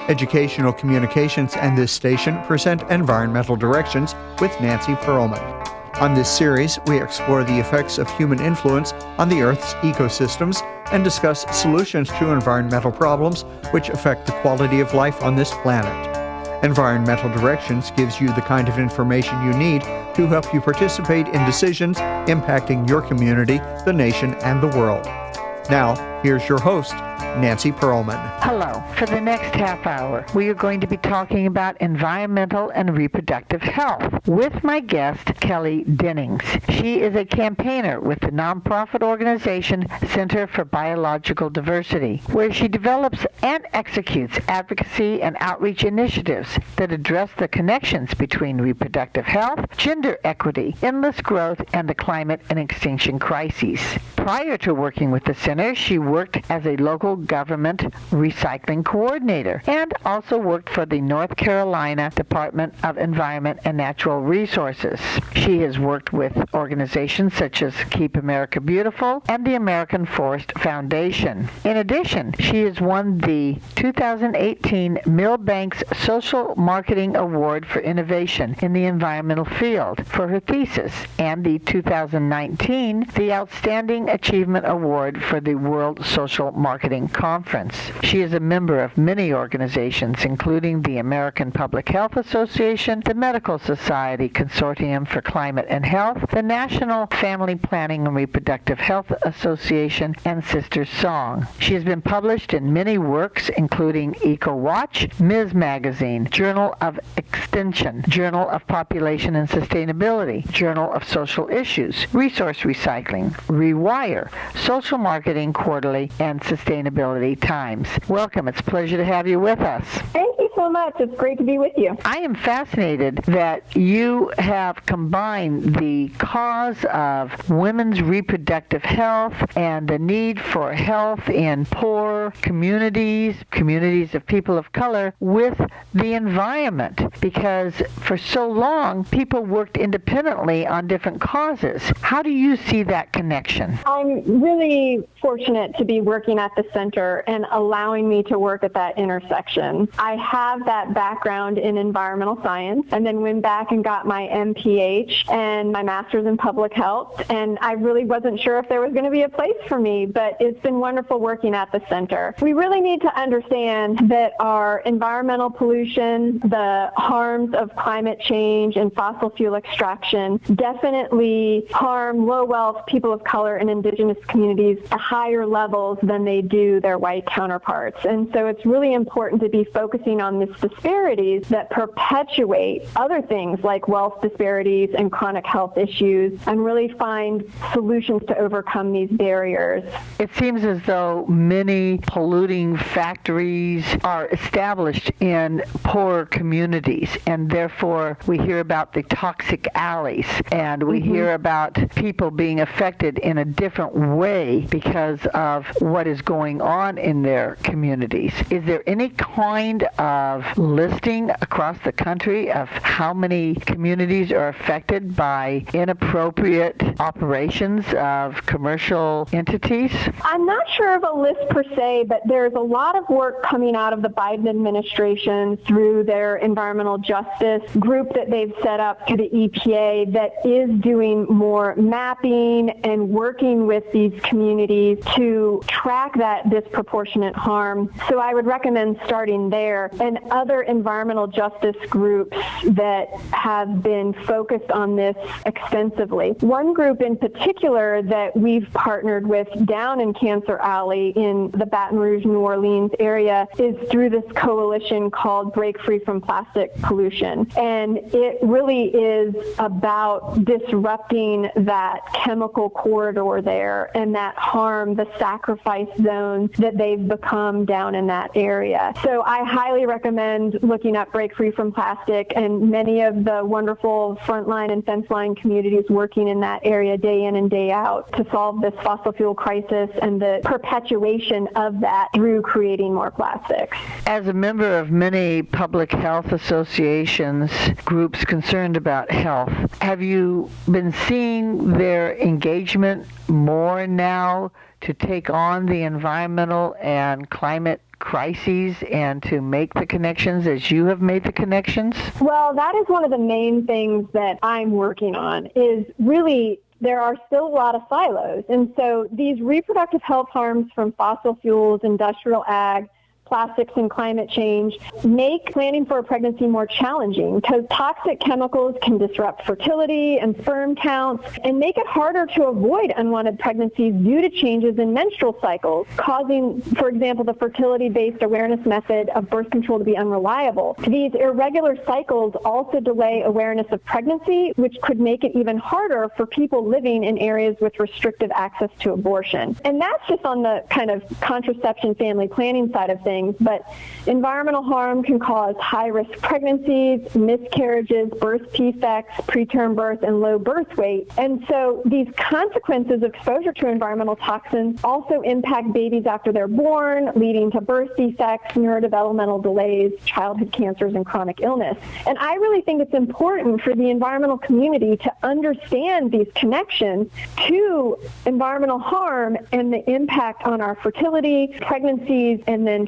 Educational Communications and this station present Environmental Directions with Nancy Pearlman. On this series, we explore the effects of human influence on the Earth's ecosystems and discuss solutions to environmental problems which affect the quality of life on this planet. Environmental Directions gives you the kind of information you need to help you participate in decisions impacting your community, the nation, and the world. Now, here's your host, Nancy Pearlman. Hello. For the next half hour, we are going to be talking about environmental and reproductive health with my guest, Kelly Dennings. She is a campaigner with the nonprofit organization Center for Biological Diversity, where she develops and executes advocacy and outreach initiatives that address the connections between reproductive health, gender equity, endless growth, and the climate and extinction crises. Prior to working with the center, she worked as a local government recycling coordinator and also worked for the North Carolina Department of Environment and Natural Resources. She has worked with organizations such as Keep America Beautiful and the American Forest Foundation. In addition, she has won the 2018 Milbank's Social Marketing Award for Innovation in the Environmental Field for her thesis and the 2019 the Outstanding Achievement Award for the World Social Marketing Conference. She is a member of many organizations, including the American Public Health Association, the Medical Society Consortium for Climate and Health, the National Family Planning and Reproductive Health Association, and Sister Song. She has been published in many works, including EcoWatch, Ms. Magazine, Journal of Extension, Journal of Population and Sustainability, Journal of Social Issues, Resource Recycling, Rewire, Social Marketing Quarterly, and Sustainability Times. Welcome. It's a pleasure to have you with us. Thank you so much. It's great to be with you. I am fascinated that you have combined the cause of women's reproductive health and the need for health in poor communities of people of color, with the environment, because for so long people worked independently on different causes. How do you see that connection? I'm really fortunate to be working at the center and allowing me to work at that intersection. I have that background in environmental science and then went back and got my MPH and my master's in public health, and I really wasn't sure if there was going to be a place for me, but it's been wonderful working at the center. We really need to understand that our environmental pollution, the harms of climate change and fossil fuel extraction definitely harm low-wealth people of color and indigenous communities at higher levels than they do their white counterparts. And so it's really important to be focusing on these disparities that perpetuate other things like wealth disparities and chronic health issues, and really find solutions to overcome these barriers. It seems as though many polluting factories are established in poor communities, and therefore we hear about the toxic alleys, and we hear about people being affected in a different way because of what is going on in their communities. Is there any kind of listing across the country of how many communities are affected by inappropriate operations of commercial entities? I'm not sure of a list per se, but there's a lot of work coming out of the Biden administration through their environmental justice group that they've set up to the EPA that is doing more mapping and working with these communities to track that disproportionate harm. So I would recommend starting there, and other environmental justice groups that have been focused on this extensively. One group in particular that we've partnered with down in Cancer Alley in the Baton Rouge, New Orleans area is through this coalition called Break Free from Plastic Pollution. And it really is about disrupting that chemical corridor there and that harm, the sacrifice zone that they've become down in that area. So I highly recommend looking up Break Free from Plastic, and many of the wonderful frontline and fence line communities working in that area day in and day out to solve this fossil fuel crisis and the perpetuation of that through creating more plastics. As a member of many public health associations, groups concerned about health, have you been seeing their engagement more now to take on the environmental and climate crises and to make the connections as you have made the connections? Well, that is one of the main things that I'm working on, is really there are still a lot of silos. And so these reproductive health harms from fossil fuels, industrial ag, plastics, and climate change make planning for a pregnancy more challenging because toxic chemicals can disrupt fertility and sperm counts and make it harder to avoid unwanted pregnancies due to changes in menstrual cycles, causing, for example, the fertility-based awareness method of birth control to be unreliable. These irregular cycles also delay awareness of pregnancy, which could make it even harder for people living in areas with restrictive access to abortion. And that's just on the kind of contraception family planning side of things. But environmental harm can cause high-risk pregnancies, miscarriages, birth defects, preterm birth, and low birth weight. And so these consequences of exposure to environmental toxins also impact babies after they're born, leading to birth defects, neurodevelopmental delays, childhood cancers, and chronic illness. And I really think it's important for the environmental community to understand these connections to environmental harm and the impact on our fertility, pregnancies, and then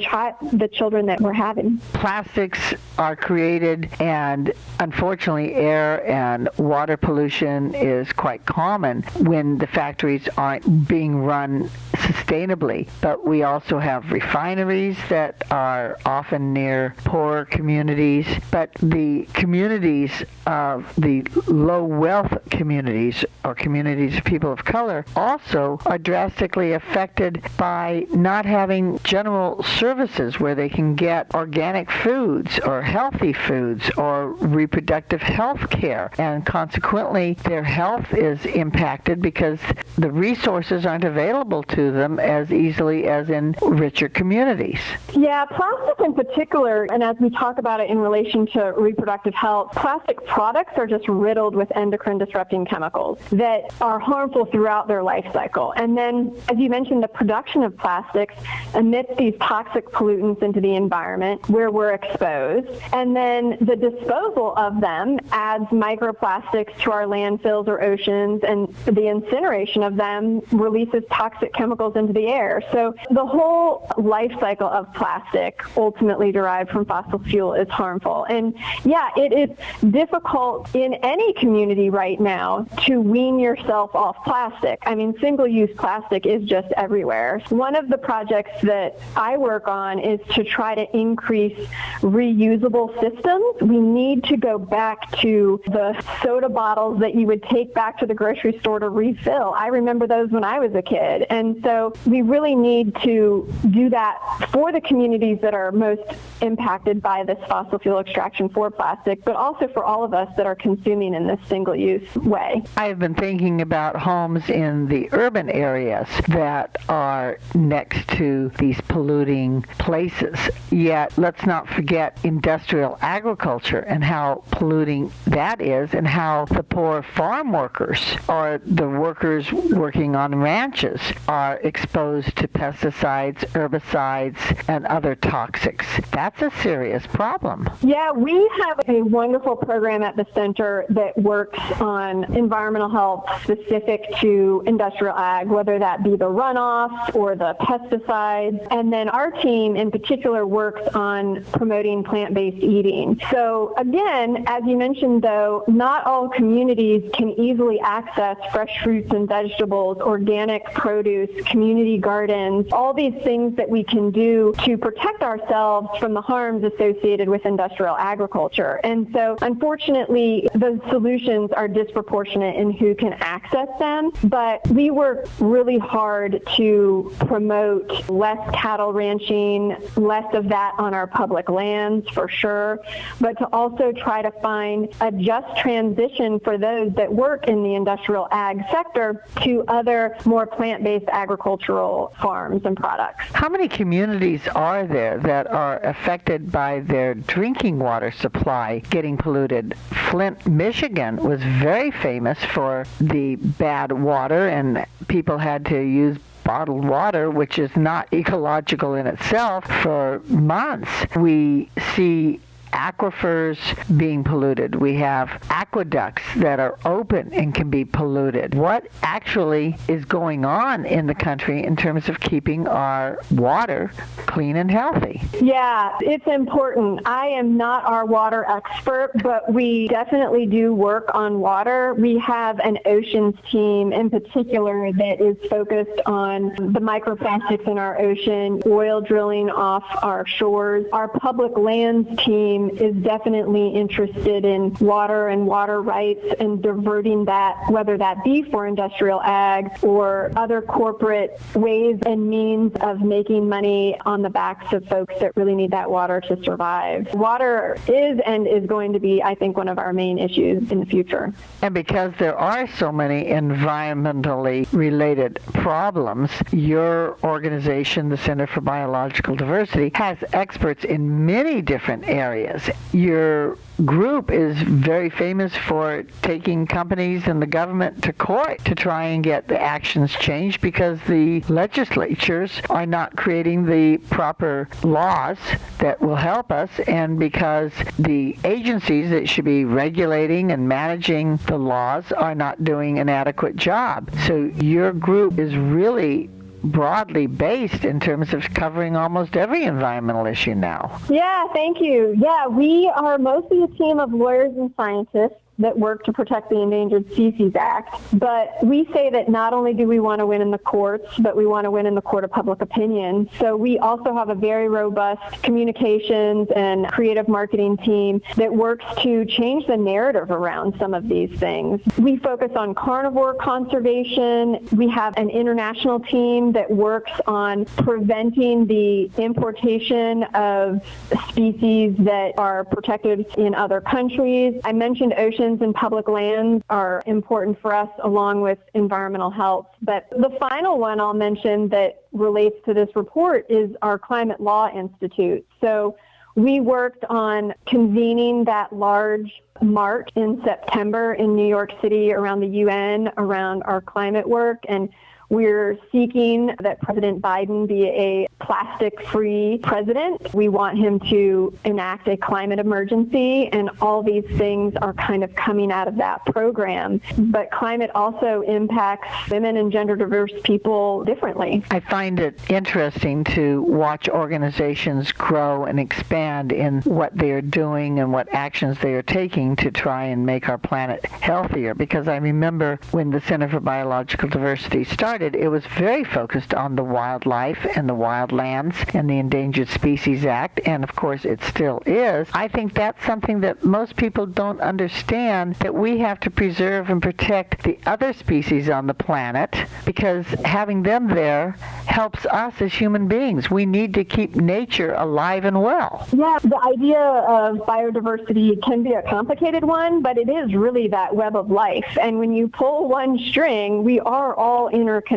the children that we're having. Plastics are created, and unfortunately air and water pollution is quite common when the factories aren't being run sustainably. But we also have refineries that are often near poorer communities. But the communities of the low wealth communities or communities of people of color also are drastically affected by not having general services where they can get organic foods or healthy foods or reproductive health care. And consequently, their health is impacted because the resources aren't available to them as easily as in richer communities. Yeah, plastic in particular, and as we talk about it in relation to reproductive health, plastic products are just riddled with endocrine disrupting chemicals that are harmful throughout their life cycle. And then, as you mentioned, the production of plastics emits these toxic pollutants into the environment where we're exposed. And then the disposal of them adds microplastics to our landfills or oceans, and the incineration of them releases toxic chemicals into the air. So the whole life cycle of plastic, ultimately derived from fossil fuel, is harmful. And yeah, it is difficult in any community right now to wean yourself off plastic. I mean, single-use plastic is just everywhere. One of the projects that I work on is to try to increase reusable systems. We need to go back to the soda bottles that you would take back to the grocery store to refill. I remember those when I was a kid. And so we really need to do that for the communities that are most impacted by this fossil fuel extraction for plastic, but also for all of us that are consuming in this single-use way. I have been thinking about homes in the urban areas that are next to these polluting places. Yet, let's not forget industrial agriculture and how polluting that is, and how the poor farm workers or the workers working on ranches are exposed to pesticides, herbicides, and other toxics. That's a serious problem. Yeah, we have a wonderful program at the center that works on environmental health specific to industrial ag, whether that be the runoff or the pesticides. And then our team in particular works on promoting plant-based eating. So again, as you mentioned though, not all communities can easily access fresh fruits and vegetables, organic produce, community gardens, all these things that we can do to protect ourselves from the harms associated with industrial agriculture. And so unfortunately, the solutions are disproportionate in who can access them, but we work really hard to promote less cattle ranching, less of that on our public lands for sure, but to also try to find a just transition for those that work in the industrial ag sector to other more plant-based agricultural farms and products. How many communities are there that are affected by their drinking water supply getting polluted? Flint, Michigan was very famous for the bad water, and people had to use bottled water, which is not ecological in itself, for months. We see aquifers being polluted. We have aqueducts that are open and can be polluted. What actually is going on in the country in terms of keeping our water clean and healthy? Yeah, it's important. I am not our water expert, but we definitely do work on water. We have an oceans team in particular that is focused on the microplastics in our ocean, oil drilling off our shores. Our public lands team is definitely interested in water and water rights and diverting that, whether that be for industrial ag or other corporate ways and means of making money on the backs of folks that really need that water to survive. Water is and is going to be, I think, one of our main issues in the future. And because there are so many environmentally related problems, your organization, the Center for Biological Diversity, has experts in many different areas. Your group is very famous for taking companies and the government to court to try and get the actions changed because the legislatures are not creating the proper laws that will help us, and because the agencies that should be regulating and managing the laws are not doing an adequate job. So your group is really broadly based in terms of covering almost every environmental issue now. Yeah, thank you. Yeah, we are mostly a team of lawyers and scientists that work to protect the Endangered Species Act. But we say that not only do we want to win in the courts, but we want to win in the court of public opinion. So we also have a very robust communications and creative marketing team that works to change the narrative around some of these things. We focus on carnivore conservation. We have an international team that works on preventing the importation of species that are protected in other countries. I mentioned oceans and public lands are important for us along with environmental health. But the final one I'll mention that relates to this report is our Climate Law Institute. So we worked on convening that large march in September in New York City around the UN around our climate work, and we're seeking that President Biden be a plastic-free president. We want him to enact a climate emergency, and all these things are kind of coming out of that program. But climate also impacts women and gender-diverse people differently. I find it interesting to watch organizations grow and expand in what they are doing and what actions they are taking to try and make our planet healthier, because I remember when the Center for Biological Diversity started, it was very focused on the wildlife and the wildlands and the Endangered Species Act, and of course it still is. I think that's something that most people don't understand, that we have to preserve and protect the other species on the planet, because having them there helps us as human beings. We need to keep nature alive and well. Yeah, the idea of biodiversity can be a complicated one, but it is really that web of life. And when you pull one string, we are all interconnected.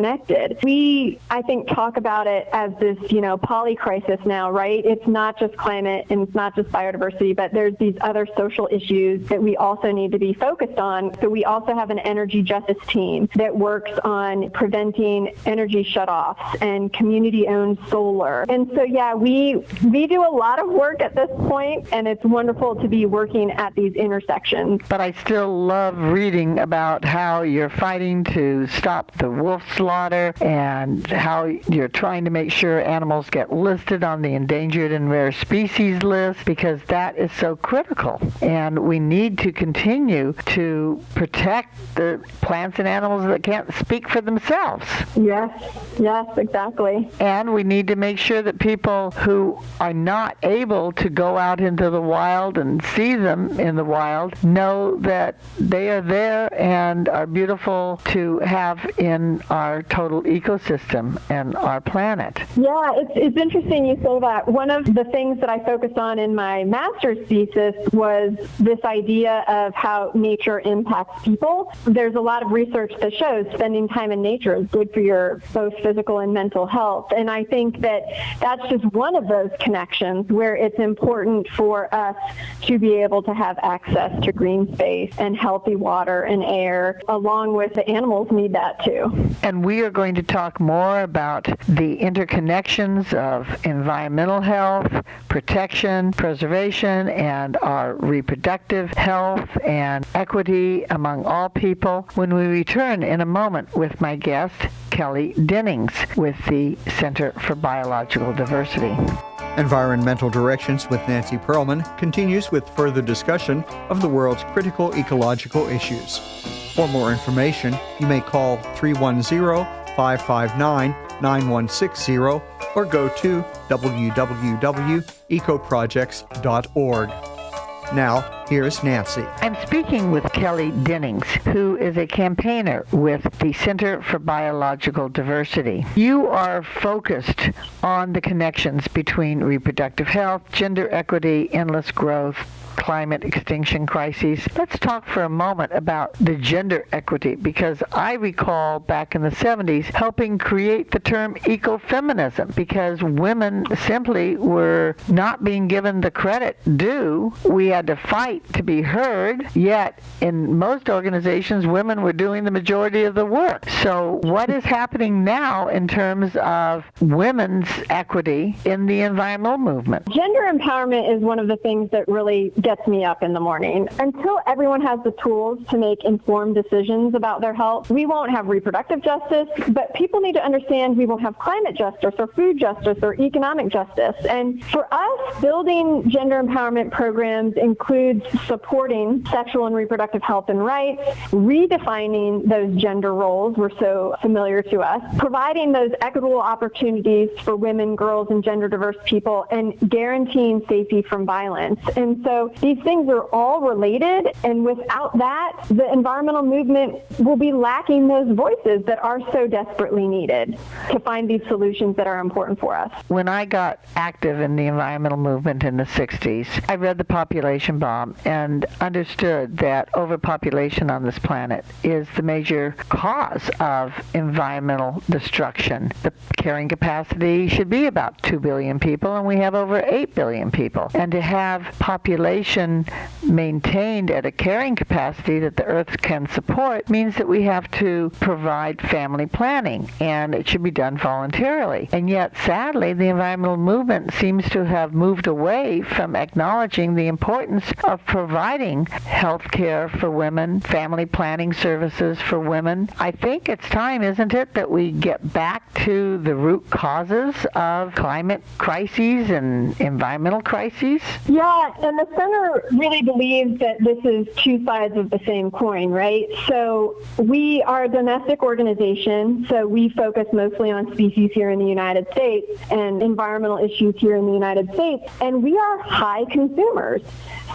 We, I think, talk about it as this, polycrisis now, right? It's not just climate and it's not just biodiversity, but there's these other social issues that we also need to be focused on. So we also have an energy justice team that works on preventing energy shutoffs and community-owned solar. And so, yeah, we do a lot of work at this point, and it's wonderful to be working at these intersections. But I still love reading about how you're fighting to stop the wolf slaughter and how you're trying to make sure animals get listed on the endangered and rare species list, because that is so critical. And we need to continue to protect the plants and animals that can't speak for themselves. Yes, exactly. And we need to make sure that people who are not able to go out into the wild and see them in the wild know that they are there and are beautiful to have in our total ecosystem and our planet. Yeah, it's interesting you say that. One of the things that I focused on in my master's thesis was this idea of how nature impacts people. There's a lot of research that shows spending time in nature is good for your both physical and mental health. And I think that that's just one of those connections where it's important for us to be able to have access to green space and healthy water and air, along with the animals need that too. And we are going to talk more about the interconnections of environmental health, protection, preservation, and our reproductive health and equity among all people when we return in a moment with my guest, Kelly Dennings, with the Center for Biological Diversity. Environmental Directions with Nancy Pearlman continues with further discussion of the world's critical ecological issues. For more information, you may call 310-559-9160 or go to www.ecoprojects.org. Now, here's Nancy. I'm speaking with Kelly Dennings, who is a campaigner with the Center for Biological Diversity. You are focused on the connections between reproductive health, gender equity, endless growth, climate extinction crises. Let's talk for a moment about the gender equity, because I recall back in the 70s helping create the term ecofeminism, because women simply were not being given the credit due. We had to fight to be heard, yet in most organizations women were doing the majority of the work. So what is happening now in terms of women's equity in the environmental movement? Gender empowerment is one of the things that really gets me up in the morning. Until everyone has the tools to make informed decisions about their health, we won't have reproductive justice, but people need to understand we won't have climate justice or food justice or economic justice. And for us, building gender empowerment programs includes supporting sexual and reproductive health and rights, redefining those gender roles were so familiar to us, providing those equitable opportunities for women, girls, and gender diverse people, and guaranteeing safety from violence. And so these things are all related, and without that, the environmental movement will be lacking those voices that are so desperately needed to find these solutions that are important for us. When I got active in the environmental movement in the 60s, I read The Population Bomb and understood that overpopulation on this planet is the major cause of environmental destruction. The carrying capacity should be about 2 billion people, and we have over 8 billion people. And to have population maintained at a carrying capacity that the Earth can support means that we have to provide family planning, and it should be done voluntarily. And yet, sadly, the environmental movement seems to have moved away from acknowledging the importance of providing health care for women, family planning services for women. I think it's time, isn't it, that we get back to the root causes of climate crises and environmental crises? Yeah, and the center really believes that this is two sides of the same coin, right? So we are a domestic organization, so we focus mostly on species here in the United States and environmental issues here in the United States, and we are high consumers.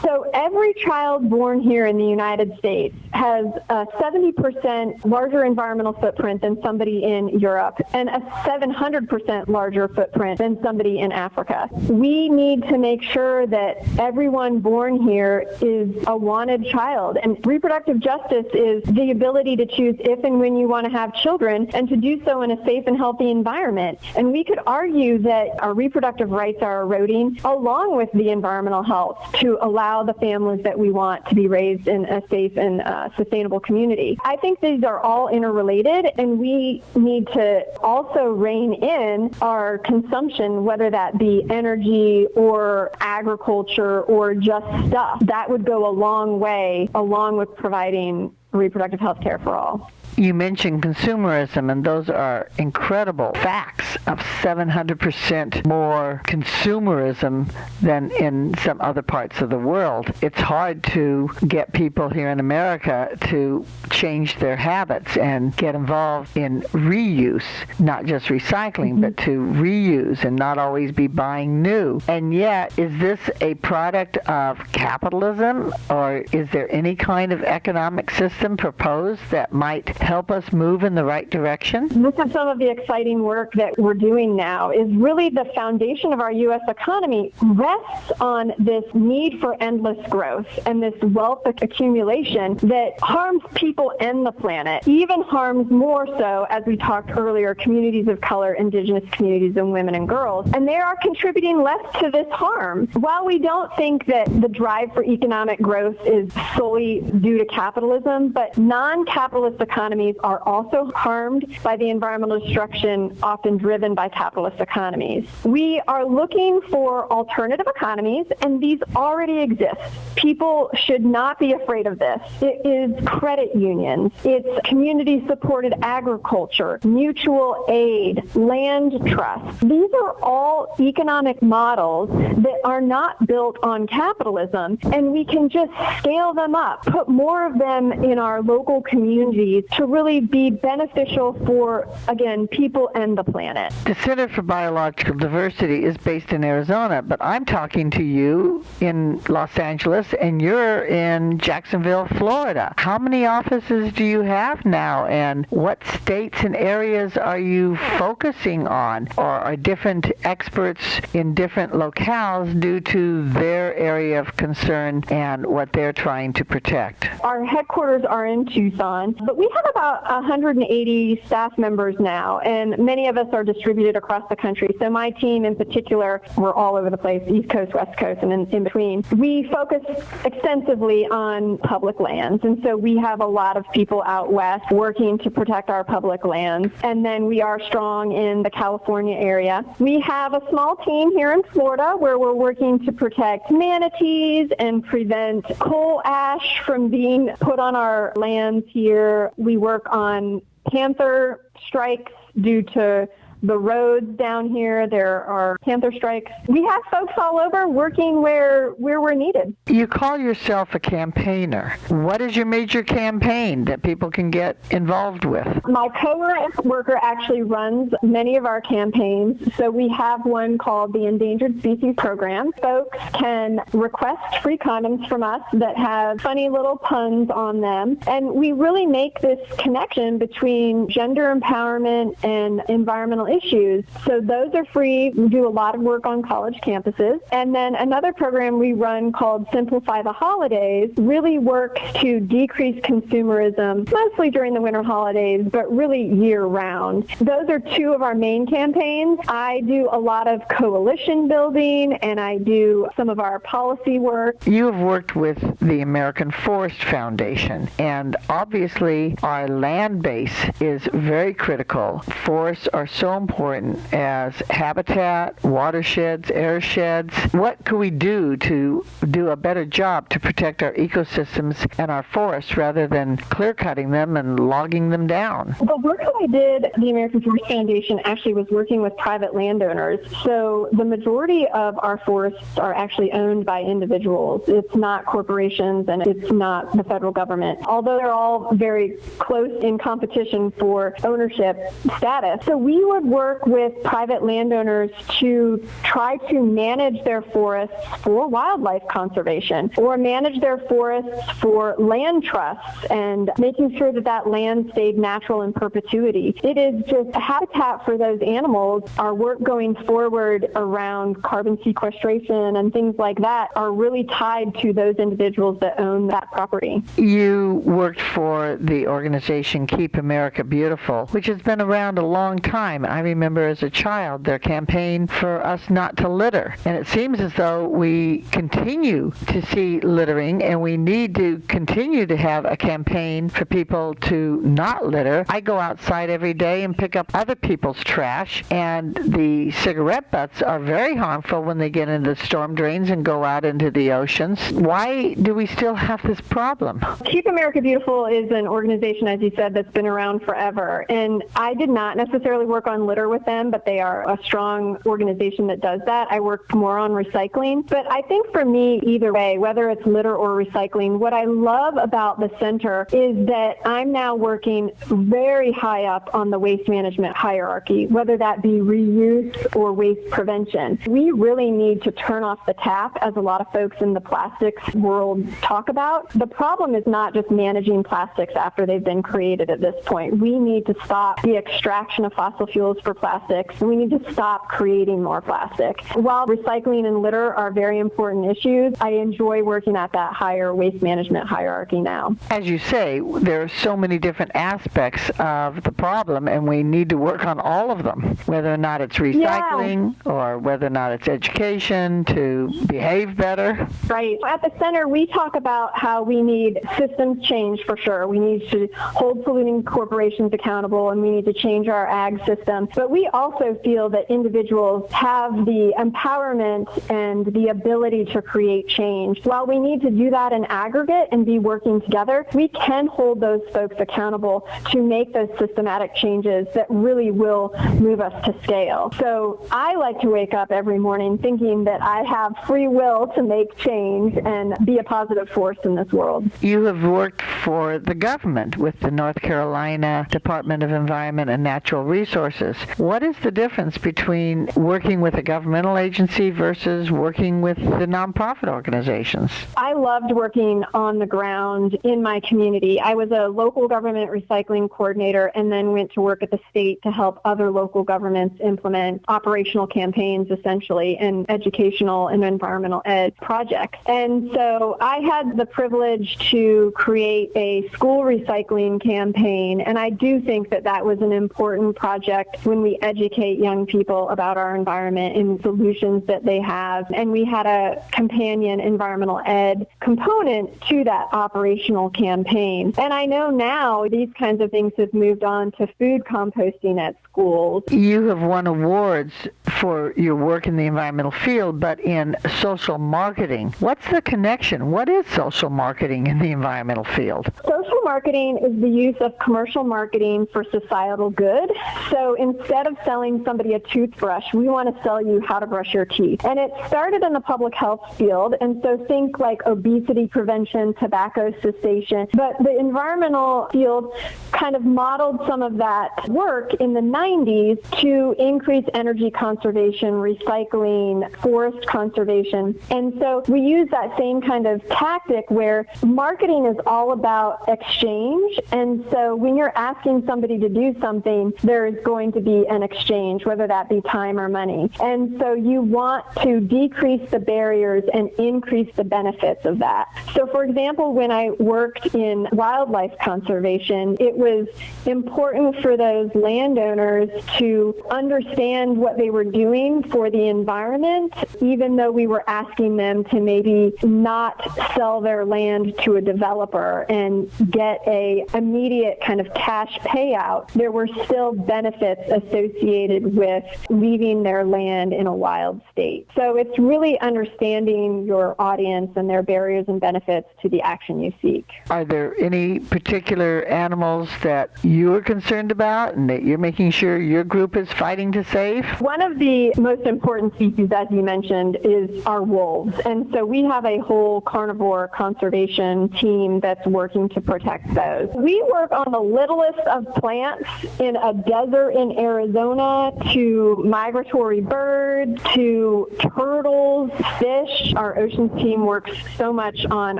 So every child born here in the United States has a 70% larger environmental footprint than somebody in Europe and a 700% larger footprint than somebody in Africa. We need to make sure that everyone born here is a wanted child. And reproductive justice is the ability to choose if and when you want to have children and to do so in a safe and healthy environment. And we could argue that our reproductive rights are eroding along with the environmental health to allow the families that we want to be raised in a safe and sustainable community. I think these are all interrelated, and we need to also rein in our consumption, whether that be energy or agriculture or just stuff. That would go a long way along with providing reproductive health care for all. You mentioned consumerism, and those are incredible facts of 700% more consumerism than in some other parts of the world. It's hard to get people here in America to change their habits and get involved in reuse, not just recycling, but to reuse and not always be buying new. And yet, is this a product of capitalism, or is there any kind of economic system proposed that might help us move in the right direction? This is some of the exciting work that we're doing now. Is really the foundation of our U.S. economy rests on this need for endless growth and this wealth accumulation that harms people and the planet, even harms more so, as we talked earlier, communities of color, indigenous communities, and women and girls. And they are contributing less to this harm. While we don't think that the drive for economic growth is solely due to capitalism, but non-capitalist economies are also harmed by the environmental destruction often driven by capitalist economies. We are looking for alternative economies, and these already exist. People should not be afraid of this. It is credit unions. It's community-supported agriculture, mutual aid, land trust. These are all economic models that are not built on capitalism, and we can just scale them up, put more of them in our local communities to really be beneficial for, again, people and the planet. The Center for Biological Diversity is based in Arizona, but I'm talking to you in Los Angeles, and you're in Jacksonville, Florida. How many offices do you have now, and what states and areas are you focusing on, or are different experts in different locales due to their area of concern and what they're trying to protect? Our headquarters are in Tucson, but we have about 180 staff members now, and many of us are distributed across the country. So my team in particular, we're all over the place, East Coast, West Coast, and in between. We focus extensively on public lands, and so we have a lot of people out west working to protect our public lands, and then we are strong in the California area. We have a small team here in Florida where we're working to protect manatees and prevent coal ash from being put on our lands here. We work on panther strikes due to the roads down here. There are panther strikes. We have folks all over working where we're needed. You call yourself a campaigner. What is your major campaign that people can get involved with? My co-worker actually runs many of our campaigns. So we have one called the Endangered Species Program. Folks can request free condoms from us that have funny little puns on them. And we really make this connection between gender empowerment and environmental issues. So those are free. We do a lot of work on college campuses. And then another program we run called Simplify the Holidays really works to decrease consumerism, mostly during the winter holidays, but really year-round. Those are two of our main campaigns. I do a lot of coalition building, and I do some of our policy work. You have worked with the American Forest Foundation, and obviously our land base is very critical. Forests are so important as habitat, watersheds, airsheds. What can we do to do a better job to protect our ecosystems and our forests rather than clear-cutting them and logging them down? The work that I did, the American Forest Foundation actually was working with private landowners. So the majority of our forests are actually owned by individuals. It's not corporations, and it's not the federal government, although they're all very close in competition for ownership status. So we would work with private landowners to try to manage their forests for wildlife conservation, or manage their forests for land trusts and making sure that that land stayed natural in perpetuity. It is just a habitat for those animals. Our work going forward around carbon sequestration and things like that are really tied to those individuals that own that property. You worked for the organization Keep America Beautiful, which has been around a long time. I remember as a child their campaign for us not to litter. And it seems as though we continue to see littering, and we need to continue to have a campaign for people to not litter. I go outside every day and pick up other people's trash, and the cigarette butts are very harmful when they get into the storm drains and go out into the oceans. Why do we still have this problem? Keep America Beautiful is an organization, as you said, that's been around forever. And I did not necessarily work on and litter with them, but they are a strong organization that does that. I work more on recycling. But I think for me, either way, whether it's litter or recycling, what I love about the center is that I'm now working very high up on the waste management hierarchy, whether that be reuse or waste prevention. We really need to turn off the tap, as a lot of folks in the plastics world talk about. The problem is not just managing plastics after they've been created at this point. We need to stop the extraction of fossil fuels for plastics, and we need to stop creating more plastic. While recycling and litter are very important issues, I enjoy working at that higher waste management hierarchy now. As you say, there are so many different aspects of the problem, and we need to work on all of them, whether or not it's recycling or whether or not it's education to behave better. Right. At the center, we talk about how we need systems change for sure. We need to hold polluting corporations accountable, and we need to change our ag system. But we also feel that individuals have the empowerment and the ability to create change. While we need to do that in aggregate and be working together, we can hold those folks accountable to make those systematic changes that really will move us to scale. So I like to wake up every morning thinking that I have free will to make change and be a positive force in this world. You have worked for the government with the North Carolina Department of Environment and Natural Resources. What is the difference between working with a governmental agency versus working with the nonprofit organizations? I loved working on the ground in my community. I was a local government recycling coordinator and then went to work at the state to help other local governments implement operational campaigns, essentially, and educational and environmental ed projects. And so I had the privilege to create a school recycling campaign, and I do think that that was an important project when we educate young people about our environment and solutions that they have. And we had a companion environmental ed component to that operational campaign. And I know now these kinds of things have moved on to food composting at schools. You have won awards for your work in the environmental field, but in social marketing. What's the connection? What is social marketing in the environmental field? Social marketing is the use of commercial marketing for societal good. So instead of selling somebody a toothbrush, we want to sell you how to brush your teeth. And it started in the public health field, and so think like obesity prevention, tobacco cessation. But the environmental field kind of modeled some of that work in the 90s to increase energy conservation, recycling, forest conservation. And so we use that same kind of tactic where marketing is all about exchange. And so when you're asking somebody to do something, there is going to be an exchange, whether that be time or money. And so you want to decrease the barriers and increase the benefits of that. So for example, when I worked in wildlife conservation, it was important for those landowners to understand what they were doing for the environment, even though we were asking them to maybe not sell their land to a developer and get a immediate kind of cash payout. There were still benefits associated with leaving their land in a wild state. So it's really understanding your audience and their barriers and benefits to the action you seek. Are there any particular animals that you're concerned about and that you're making sure your group is fighting to save? One of the most important species, as you mentioned, is our wolves. And so we have a whole carnivore conservation team that's working to protect those. We work on the littlest of plants in a desert in Arizona to migratory birds to turtles, fish. Our oceans team works so much on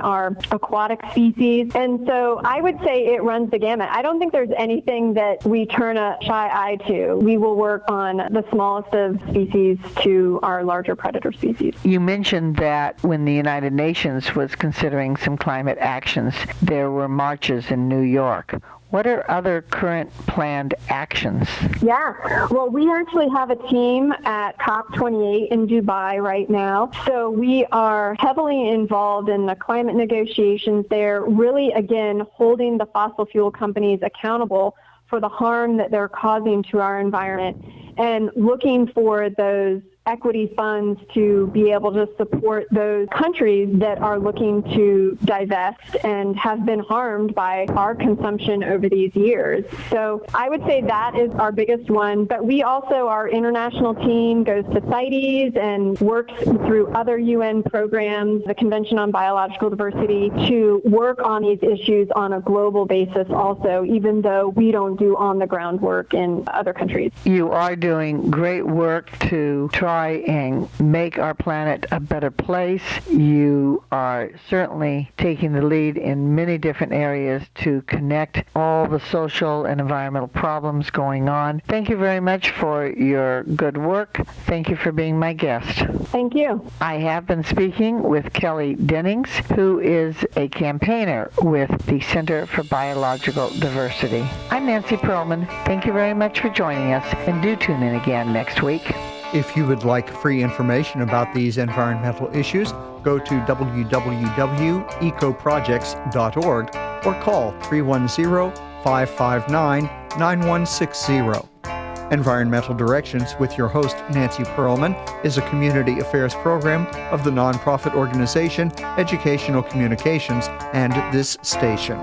our aquatic species. And so I would say it runs the gamut. I don't think there's anything that we turn a shy eye to. We will work on the smallest of species to our larger predator species. You mentioned that when the United Nations was considering some climate actions, there were marches in New York. What are other current planned actions? Yeah, well, we actually have a team at COP28 in Dubai right now. So we are heavily involved in the climate negotiations there, really, again, holding the fossil fuel companies accountable for the harm that they're causing to our environment and looking for those equity funds to be able to support those countries that are looking to divest and have been harmed by our consumption over these years. So I would say that is our biggest one, but we also, our international team goes to CITES and works through other UN programs, the Convention on Biological Diversity, to work on these issues on a global basis also, even though we don't do on-the-ground work in other countries. You are doing great work to try and make our planet a better place. You are certainly taking the lead in many different areas to connect all the social and environmental problems going on. Thank you very much for your good work. Thank you for being my guest. Thank you. I have been speaking with Kelly Dennings, who is a campaigner with the Center for Biological Diversity. I'm Nancy Perlman. Thank you very much for joining us, and do tune in again next week. If you would like free information about these environmental issues, go to www.ecoprojects.org or call 310-559-9160. Environmental Directions with your host, Nancy Perlman, is a community affairs program of the nonprofit organization Educational Communications and this station.